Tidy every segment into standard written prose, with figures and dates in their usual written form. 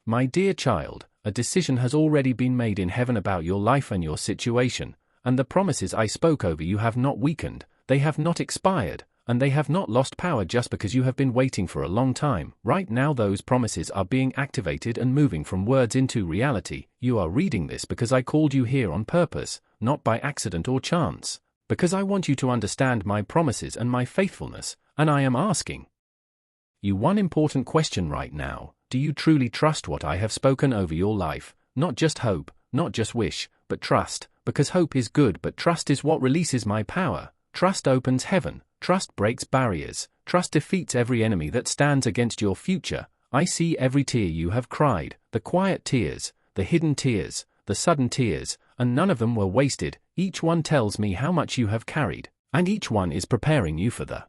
My dear child, a decision has already been made in heaven about your life and your situation, and the promises I spoke over you have not weakened, they have not expired, and they have not lost power just because you have been waiting for a long time. Right now those promises are being activated and moving from words into reality. You are reading this because I called you here on purpose, not by accident or chance, because I want you to understand my promises and my faithfulness, and I am asking you one important question right now. Do you truly trust what I have spoken over your life? Not just hope, not just wish, but trust, because hope is good but trust is what releases my power. Trust opens heaven, trust breaks barriers, trust defeats every enemy that stands against your future. I see every tear you have cried, the quiet tears, the hidden tears, the sudden tears, and none of them were wasted. Each one tells me how much you have carried, and each one is preparing you for the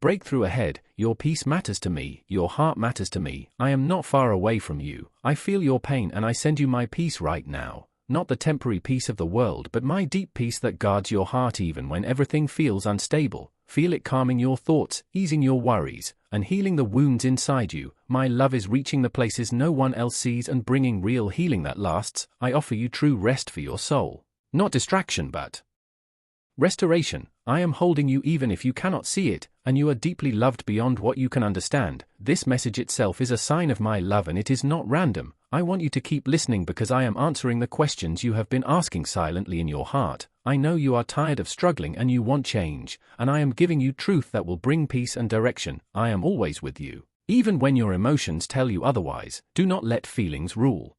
breakthrough ahead. Your peace matters to me, your heart matters to me. I am not far away from you. I feel your pain and I send you my peace right now. Not the temporary peace of the world but my deep peace that guards your heart even when everything feels unstable. Feel it calming your thoughts, easing your worries, and healing the wounds inside you. My love is reaching the places no one else sees and bringing real healing that lasts. I offer you true rest for your soul. Not distraction but restoration. I am holding you even if you cannot see it, and you are deeply loved beyond what you can understand. This message itself is a sign of my love and it is not random. I want you to keep listening because I am answering the questions you have been asking silently in your heart. I know you are tired of struggling and you want change, and I am giving you truth that will bring peace and direction. I am always with you. Even when your emotions tell you otherwise, do not let feelings rule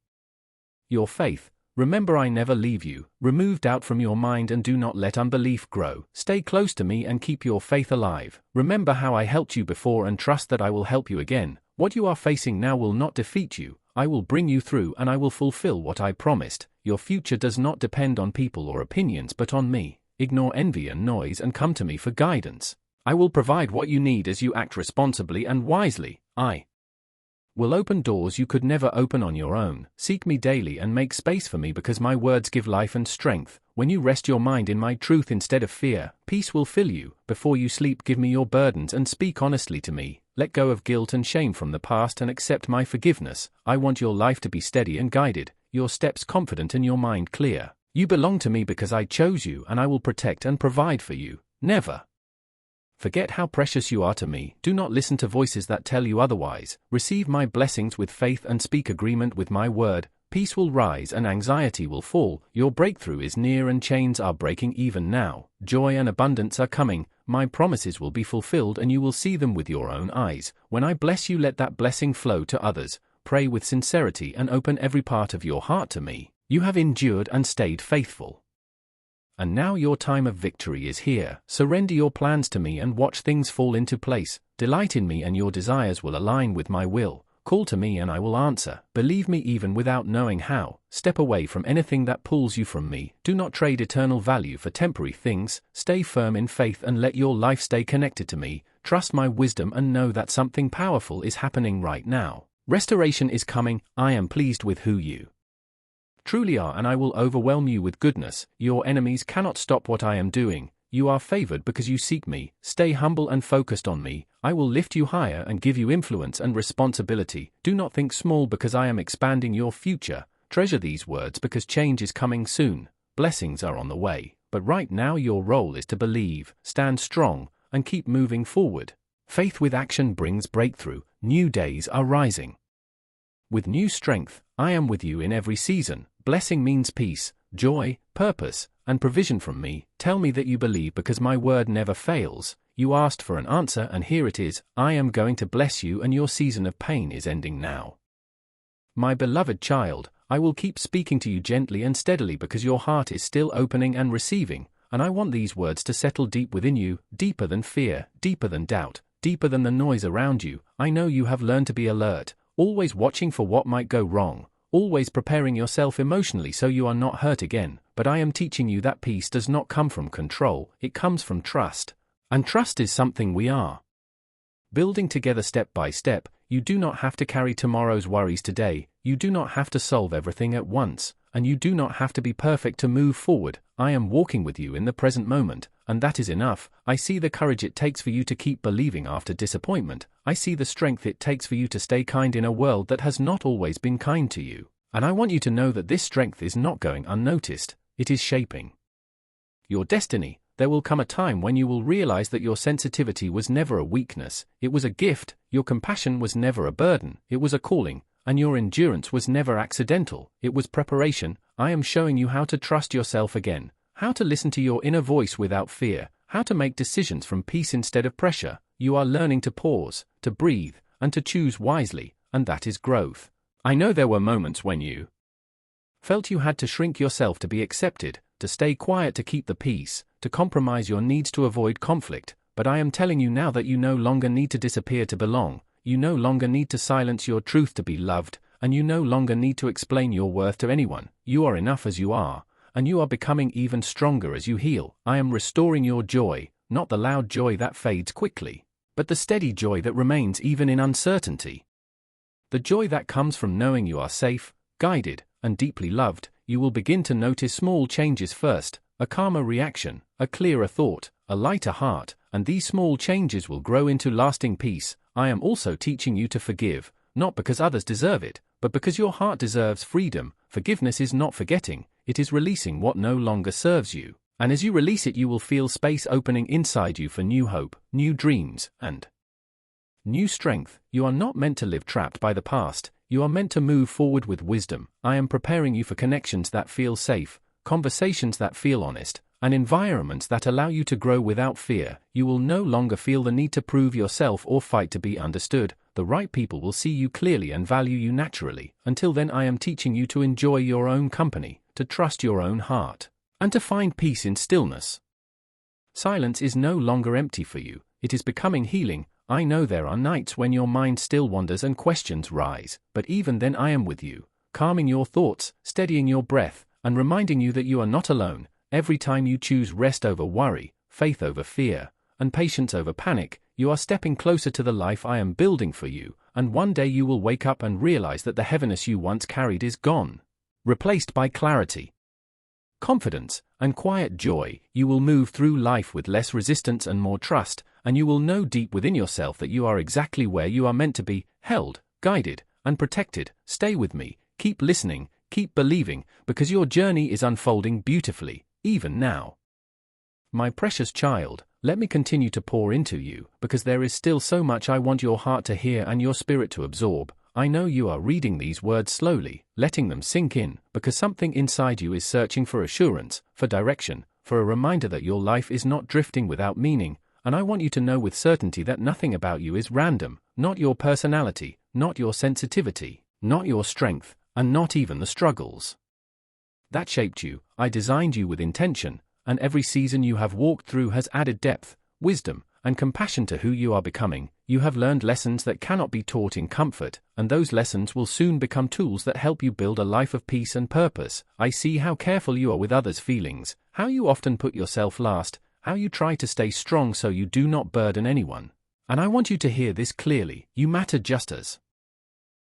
your faith. Remember, I never leave you. Remove doubt from your mind and do not let unbelief grow. Stay close to me and keep your faith alive. Remember how I helped you before and trust that I will help you again. What you are facing now will not defeat you. I will bring you through and I will fulfill what I promised. Your future does not depend on people or opinions but on me. Ignore envy and noise and come to me for guidance. I will provide what you need as you act responsibly and wisely. I will open doors you could never open on your own. Seek me daily and make space for me because my words give life and strength. When you rest your mind in my truth instead of fear, peace will fill you. Before you sleep, give me your burdens and speak honestly to me. Let go of guilt and shame from the past and accept my forgiveness. I want your life to be steady and guided, your steps confident and your mind clear. You belong to me because I chose you and I will protect and provide for you. Never forget how precious you are to me. Do not listen to voices that tell you otherwise. Receive my blessings with faith and speak agreement with my word. Peace will rise and anxiety will fall. Your breakthrough is near and chains are breaking even now. Joy and abundance are coming. My promises will be fulfilled and you will see them with your own eyes. When I bless you, let that blessing flow to others. Pray with sincerity and open every part of your heart to me. You have endured and stayed faithful. And now your time of victory is here. Surrender your plans to me and watch things fall into place. Delight in me and your desires will align with my will. Call to me and I will answer. Believe me even without knowing how. Step away from anything that pulls you from me. Do not trade eternal value for temporary things. Stay firm in faith and let your life stay connected to me. Trust my wisdom and know that something powerful is happening right now. Restoration is coming. I am pleased with who you truly are and I will overwhelm you with goodness. Your enemies cannot stop what I am doing. You are favored because you seek me. Stay humble and focused on me. I will lift you higher and give you influence and responsibility. Do not think small because I am expanding your future. Treasure these words because change is coming soon. Blessings are on the way. But right now your role is to believe, stand strong, and keep moving forward. Faith with action brings breakthrough. New days are rising. With new strength, I am with you in every season. Blessing means peace, joy, purpose, and provision from me. Tell me that you believe because my word never fails. You asked for an answer and here it is. I am going to bless you and your season of pain is ending now. My beloved child, I will keep speaking to you gently and steadily because your heart is still opening and receiving, and I want these words to settle deep within you, deeper than fear, deeper than doubt, deeper than the noise around you. I know you have learned to be alert, always watching for what might go wrong, always preparing yourself emotionally so you are not hurt again, but I am teaching you that peace does not come from control, it comes from trust. And trust is something we are building together step by step. You do not have to carry tomorrow's worries today, you do not have to solve everything at once, and you do not have to be perfect to move forward. I am walking with you in the present moment, and that is enough. I see the courage it takes for you to keep believing after disappointment. I see the strength it takes for you to stay kind in a world that has not always been kind to you. And I want you to know that this strength is not going unnoticed. It is shaping your destiny. There will come a time when you will realize that your sensitivity was never a weakness, it was a gift. Your compassion was never a burden, it was a calling. And your endurance was never accidental, it was preparation. I am showing you how to trust yourself again, how to listen to your inner voice without fear, how to make decisions from peace instead of pressure. You are learning to pause, to breathe, and to choose wisely, and that is growth. I know there were moments when you felt you had to shrink yourself to be accepted, to stay quiet to keep the peace, to compromise your needs to avoid conflict, but I am telling you now that you no longer need to disappear to belong. You no longer need to silence your truth to be loved, and you no longer need to explain your worth to anyone. You are enough as you are, and you are becoming even stronger as you heal. I am restoring your joy, not the loud joy that fades quickly, but the steady joy that remains even in uncertainty. The joy that comes from knowing you are safe, guided, and deeply loved. You will begin to notice small changes first, a calmer reaction, a clearer thought, a lighter heart, and these small changes will grow into lasting peace. I am also teaching you to forgive, not because others deserve it, but because your heart deserves freedom. Forgiveness is not forgetting, it is releasing what no longer serves you. And as you release it, you will feel space opening inside you for new hope, new dreams, and new strength. You are not meant to live trapped by the past, you are meant to move forward with wisdom. I am preparing you for connections that feel safe, conversations that feel honest, and environments that allow you to grow without fear. You will no longer feel the need to prove yourself or fight to be understood. The right people will see you clearly and value you naturally. Until then, I am teaching you to enjoy your own company, to trust your own heart, and to find peace in stillness. Silence is no longer empty for you, it is becoming healing. I know there are nights when your mind still wanders and questions rise, but even then I am with you, calming your thoughts, steadying your breath, and reminding you that you are not alone. Every time you choose rest over worry, faith over fear, and patience over panic, you are stepping closer to the life I am building for you, and one day you will wake up and realize that the heaviness you once carried is gone, replaced by clarity, confidence, and quiet joy. You will move through life with less resistance and more trust, and you will know deep within yourself that you are exactly where you are meant to be, held, guided, and protected. Stay with me, keep listening, keep believing, because your journey is unfolding beautifully, even now. My precious child, let me continue to pour into you, because there is still so much I want your heart to hear and your spirit to absorb. I know you are reading these words slowly, letting them sink in, because something inside you is searching for assurance, for direction, for a reminder that your life is not drifting without meaning. And I want you to know with certainty that nothing about you is random, not your personality, not your sensitivity, not your strength, and not even the struggles that shaped you. I designed you with intention, and every season you have walked through has added depth, wisdom, and compassion to who you are becoming. You have learned lessons that cannot be taught in comfort, and those lessons will soon become tools that help you build a life of peace and purpose. I see how careful you are with others' feelings, how you often put yourself last, how you try to stay strong so you do not burden anyone. And I want you to hear this clearly: you matter just as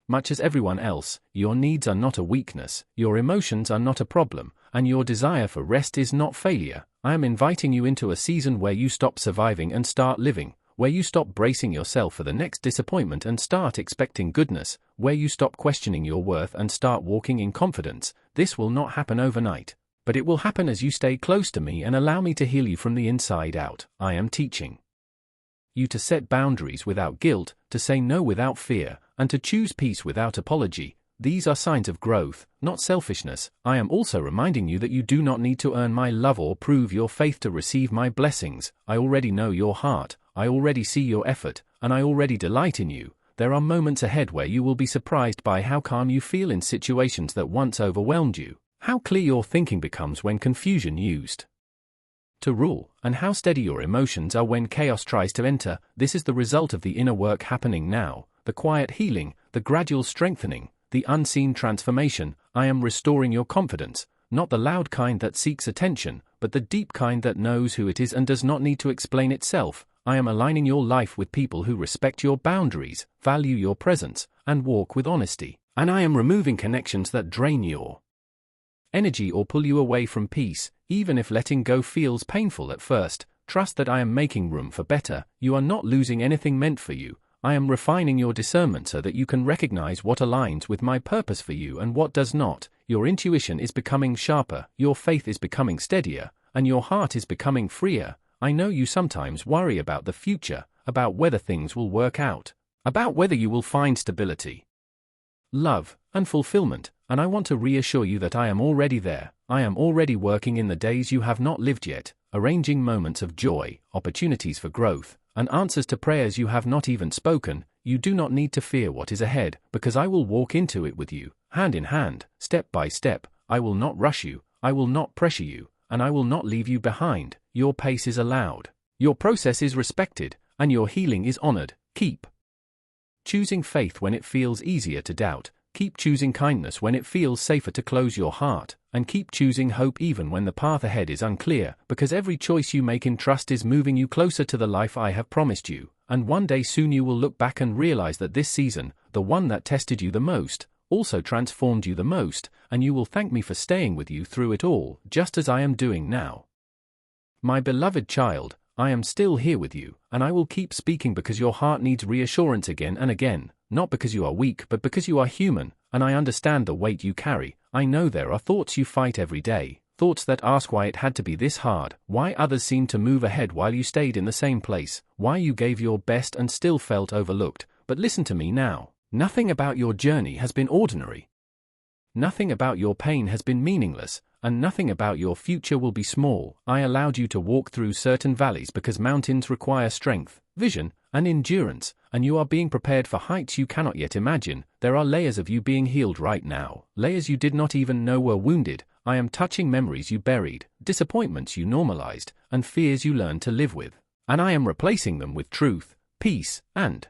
much as everyone else. Your needs are not a weakness, your emotions are not a problem, and your desire for rest is not failure. I am inviting you into a season where you stop surviving and start living, where you stop bracing yourself for the next disappointment and start expecting goodness, where you stop questioning your worth and start walking in confidence. This will not happen overnight, but it will happen as you stay close to me and allow me to heal you from the inside out. I am teaching you to set boundaries without guilt, to say no without fear, and to choose peace without apology. These are signs of growth, not selfishness. I am also reminding you that you do not need to earn my love or prove your faith to receive my blessings. I already know your heart, I already see your effort, and I already delight in you. There are moments ahead where you will be surprised by how calm you feel in situations that once overwhelmed you, how clear your thinking becomes when confusion used to rule, and how steady your emotions are when chaos tries to enter. This is the result of the inner work happening now, the quiet healing, the gradual strengthening, the unseen transformation. I am restoring your confidence, not the loud kind that seeks attention, but the deep kind that knows who it is and does not need to explain itself. I am aligning your life with people who respect your boundaries, value your presence, and walk with honesty. And I am removing connections that drain your energy or pull you away from peace, even if letting go feels painful at first. Trust that I am making room for better. You are not losing anything meant for you. I am refining your discernment so that you can recognize what aligns with my purpose for you and what does not. Your intuition is becoming sharper, your faith is becoming steadier, and your heart is becoming freer. I know you sometimes worry about the future, about whether things will work out, about whether you will find stability, love, and fulfillment, and I want to reassure you that I am already there. I am already working in the days you have not lived yet, arranging moments of joy, opportunities for growth, and answers to prayers you have not even spoken. You do not need to fear what is ahead, because I will walk into it with you, hand in hand, step by step. I will not rush you, I will not pressure you, and I will not leave you behind. Your pace is allowed, your process is respected, and your healing is honored. Keep choosing faith when it feels easier to doubt. Keep choosing kindness when it feels safer to close your heart, and keep choosing hope even when the path ahead is unclear, because every choice you make in trust is moving you closer to the life I have promised you, and one day soon you will look back and realize that this season, the one that tested you the most, also transformed you the most, and you will thank me for staying with you through it all, just as I am doing now. My beloved child, I am still here with you, and I will keep speaking because your heart needs reassurance again and again. Not because you are weak, but because you are human, and I understand the weight you carry. I know there are thoughts you fight every day, thoughts that ask why it had to be this hard, why others seemed to move ahead while you stayed in the same place, why you gave your best and still felt overlooked. But listen to me now. Nothing about your journey has been ordinary. Nothing about your pain has been meaningless, and nothing about your future will be small. I allowed you to walk through certain valleys because mountains require strength, vision, and endurance, and you are being prepared for heights you cannot yet imagine. There are layers of you being healed right now, layers you did not even know were wounded. I am touching memories you buried, disappointments you normalized, and fears you learned to live with, and I am replacing them with truth, peace, and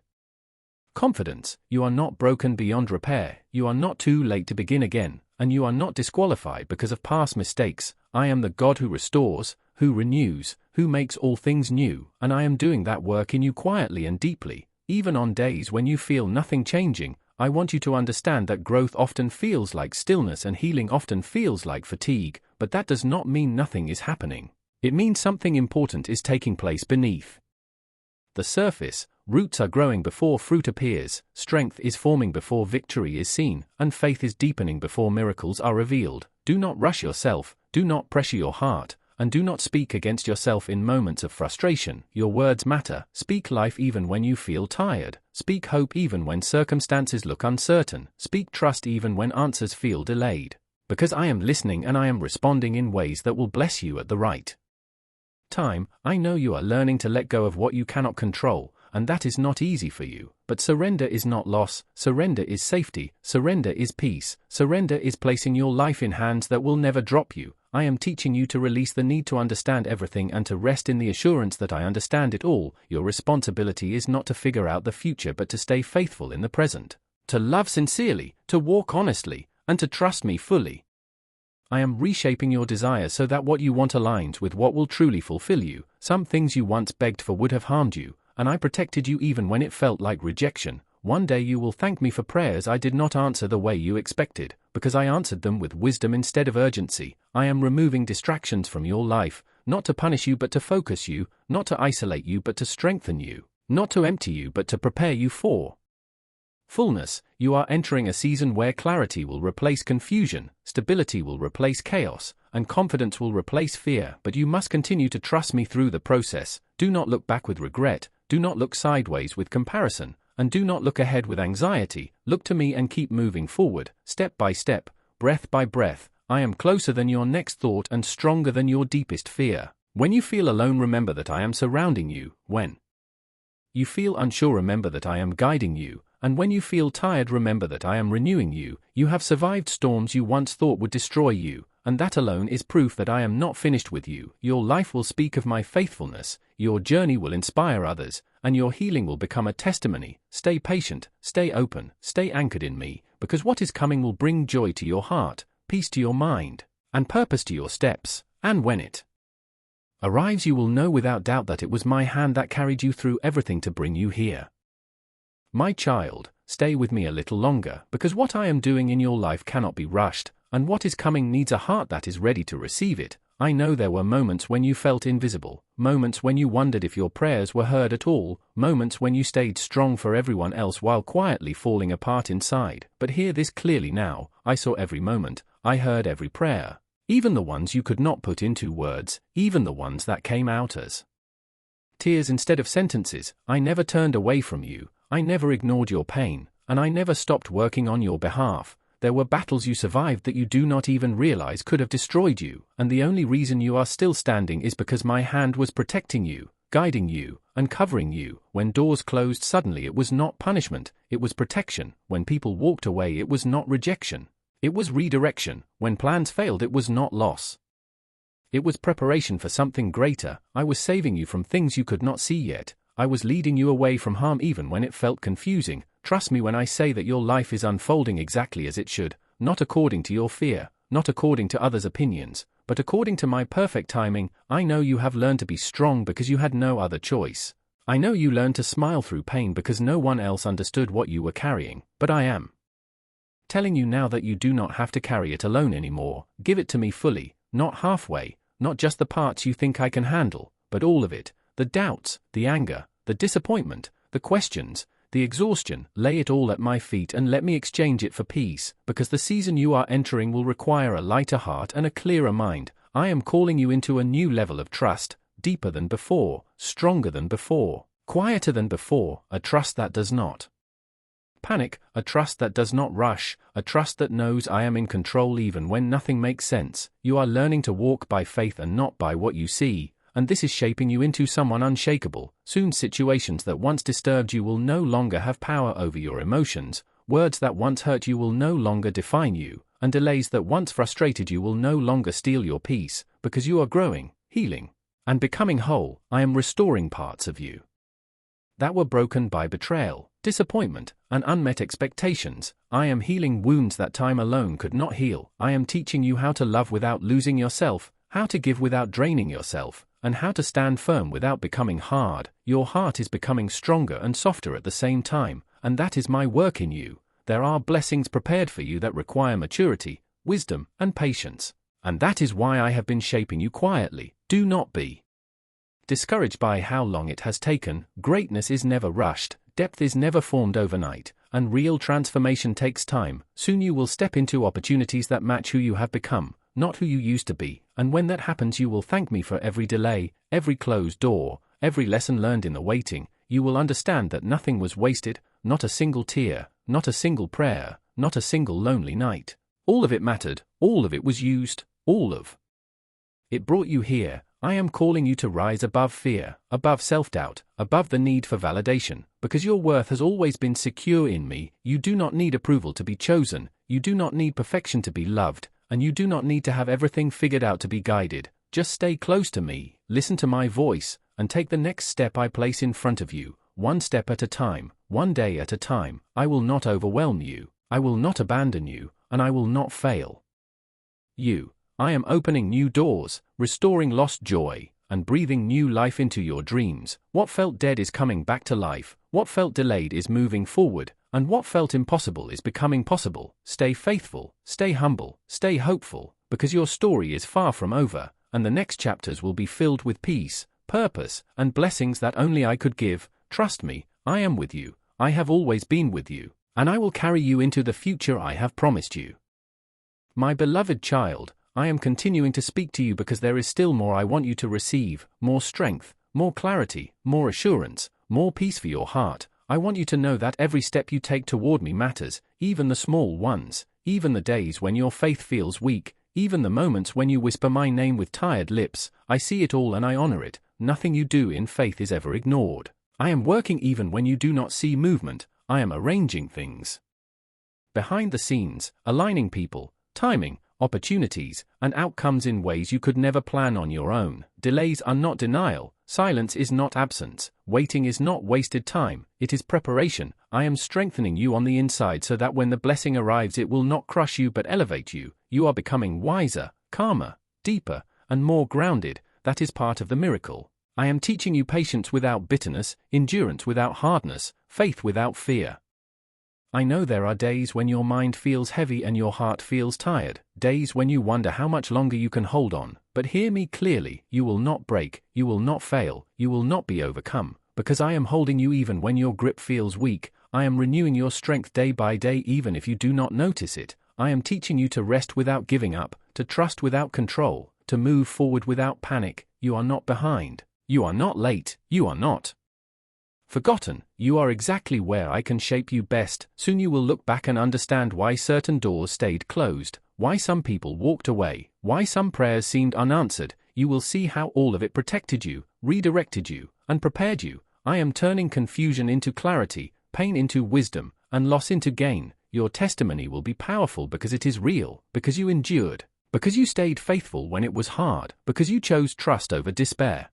confidence. You are not broken beyond repair, you are not too late to begin again, and you are not disqualified because of past mistakes. I am the God who restores, who renews, who makes all things new, and I am doing that work in you quietly and deeply. Even on days when you feel nothing changing, I want you to understand that growth often feels like stillness and healing often feels like fatigue, but that does not mean nothing is happening. It means something important is taking place beneath the surface. Roots are growing before fruit appears, strength is forming before victory is seen, and faith is deepening before miracles are revealed. Do not rush yourself, do not pressure your heart, and do not speak against yourself in moments of frustration. Your words matter. Speak life even when you feel tired. Speak hope even when circumstances look uncertain. Speak trust even when answers feel delayed. Because I am listening and I am responding in ways that will bless you at the right time. I know you are learning to let go of what you cannot control, and that is not easy for you. But surrender is not loss, surrender is safety, surrender is peace, surrender is placing your life in hands that will never drop you. I am teaching you to release the need to understand everything and to rest in the assurance that I understand it all. Your responsibility is not to figure out the future but to stay faithful in the present, to love sincerely, to walk honestly, and to trust me fully. I am reshaping your desires so that what you want aligns with what will truly fulfill you. Some things you once begged for would have harmed you, and I protected you even when it felt like rejection. One day you will thank me for prayers I did not answer the way you expected, because I answered them with wisdom instead of urgency. I am removing distractions from your life, not to punish you but to focus you, not to isolate you but to strengthen you, not to empty you but to prepare you for fullness. You are entering a season where clarity will replace confusion, stability will replace chaos, and confidence will replace fear. But you must continue to trust me through the process. Do not look back with regret, do not look sideways with comparison, and do not look ahead with anxiety. Look to me and keep moving forward, step by step, breath by breath. I am closer than your next thought and stronger than your deepest fear. When you feel alone, remember that I am surrounding you. When you feel unsure, remember that I am guiding you. And when you feel tired, remember that I am renewing you. You have survived storms you once thought would destroy you, and that alone is proof that I am not finished with you. Your life will speak of my faithfulness, your journey will inspire others, and your healing will become a testimony. Stay patient, stay open, stay anchored in me, because what is coming will bring joy to your heart, peace to your mind, and purpose to your steps. And when it arrives, you will know without doubt that it was my hand that carried you through everything to bring you here. My child, stay with me a little longer, because what I am doing in your life cannot be rushed, and what is coming needs a heart that is ready to receive it. I know there were moments when you felt invisible, moments when you wondered if your prayers were heard at all, moments when you stayed strong for everyone else while quietly falling apart inside. But hear this clearly now: I saw every moment, I heard every prayer. Even the ones you could not put into words, even the ones that came out as tears instead of sentences. I never turned away from you, I never ignored your pain, and I never stopped working on your behalf. There were battles you survived that you do not even realize could have destroyed you, and the only reason you are still standing is because my hand was protecting you, guiding you, and covering you. When doors closed suddenly, it was not punishment, it was protection. When people walked away, it was not rejection, it was redirection. When plans failed, it was not loss, it was preparation for something greater. I was saving you from things you could not see yet. I was leading you away from harm even when it felt confusing. Trust me when I say that your life is unfolding exactly as it should, not according to your fear, not according to others' opinions, but according to my perfect timing. I know you have learned to be strong because you had no other choice. I know you learned to smile through pain because no one else understood what you were carrying, but I am telling you now that you do not have to carry it alone anymore. Give it to me fully, not halfway, not just the parts you think I can handle, but all of it. The doubts, the anger, the disappointment, the questions, the exhaustion. Lay it all at my feet and let me exchange it for peace, because the season you are entering will require a lighter heart and a clearer mind. I am calling you into a new level of trust, deeper than before, stronger than before, quieter than before, a trust that does not panic, a trust that does not rush, a trust that knows I am in control even when nothing makes sense. You are learning to walk by faith and not by what you see, and this is shaping you into someone unshakable. Soon situations that once disturbed you will no longer have power over your emotions, words that once hurt you will no longer define you, and delays that once frustrated you will no longer steal your peace, because you are growing, healing, and becoming whole. I am restoring parts of you that were broken by betrayal, disappointment, and unmet expectations. I am healing wounds that time alone could not heal. I am teaching you how to love without losing yourself, how to give without draining yourself, and how to stand firm without becoming hard. Your heart is becoming stronger and softer at the same time, and that is my work in you. There are blessings prepared for you that require maturity, wisdom, and patience, and that is why I have been shaping you quietly. Do not be discouraged by how long it has taken. Greatness is never rushed, depth is never formed overnight, and real transformation takes time. Soon you will step into opportunities that match who you have become, not who you used to be, and when that happens you will thank me for every delay, every closed door, every lesson learned in the waiting. You will understand that nothing was wasted, not a single tear, not a single prayer, not a single lonely night. All of it mattered, all of it was used, all of it brought you here. I am calling you to rise above fear, above self-doubt, above the need for validation, because your worth has always been secure in me. You do not need approval to be chosen, you do not need perfection to be loved, and you do not need to have everything figured out to be guided. Just stay close to me, listen to my voice, and take the next step I place in front of you, one step at a time, one day at a time. I will not overwhelm you, I will not abandon you, and I will not fail you. I am opening new doors, restoring lost joy, and breathing new life into your dreams. What felt dead is coming back to life, what felt delayed is moving forward, and what felt impossible is becoming possible. Stay faithful, stay humble, stay hopeful, because your story is far from over, and the next chapters will be filled with peace, purpose, and blessings that only I could give. Trust me, I am with you, I have always been with you, and I will carry you into the future I have promised you. My beloved child, I am continuing to speak to you because there is still more I want you to receive, more strength, more clarity, more assurance, more peace for your heart. I want you to know that every step you take toward me matters, even the small ones, even the days when your faith feels weak, even the moments when you whisper my name with tired lips. I see it all and I honor it. Nothing you do in faith is ever ignored. I am working even when you do not see movement. I am arranging things behind the scenes, aligning people, timing, opportunities, and outcomes in ways you could never plan on your own. Delays are not denial, silence is not absence, waiting is not wasted time, it is preparation. I am strengthening you on the inside so that when the blessing arrives it will not crush you but elevate you. You are becoming wiser, calmer, deeper, and more grounded. That is part of the miracle. I am teaching you patience without bitterness, endurance without hardness, faith without fear. I know there are days when your mind feels heavy and your heart feels tired, days when you wonder how much longer you can hold on, But hear me clearly, you will not break, you will not fail, you will not be overcome, because I am holding you even when your grip feels weak. I am renewing your strength day by day even if you do not notice it. I am teaching you to rest without giving up, to trust without control, to move forward without panic. You are not behind. You are not late. You are not forgotten. You are exactly where I can shape you best. Soon you will look back and understand why certain doors stayed closed, why some people walked away, why some prayers seemed unanswered. You will see how all of it protected you, redirected you, and prepared you. I am turning confusion into clarity, pain into wisdom, and loss into gain. Your testimony will be powerful because it is real, because you endured, because you stayed faithful when it was hard, because you chose trust over despair.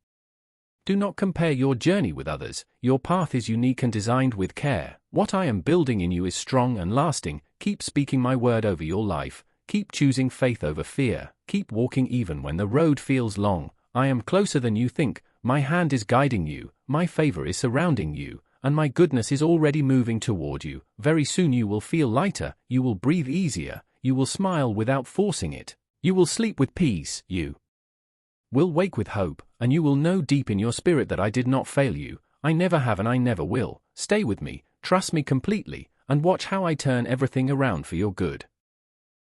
Do not compare your journey with others. Your path is unique and designed with care. What I am building in you is strong and lasting. Keep speaking my word over your life. Keep choosing faith over fear. Keep walking even when the road feels long. I am closer than you think. My hand is guiding you. My favor is surrounding you. And my goodness is already moving toward you. Very soon you will feel lighter. You will breathe easier. You will smile without forcing it. You will sleep with peace. You will wake with hope, and you will know deep in your spirit that I did not fail you. I never have and I never will. Stay with me, trust me completely, and watch how I turn everything around for your good.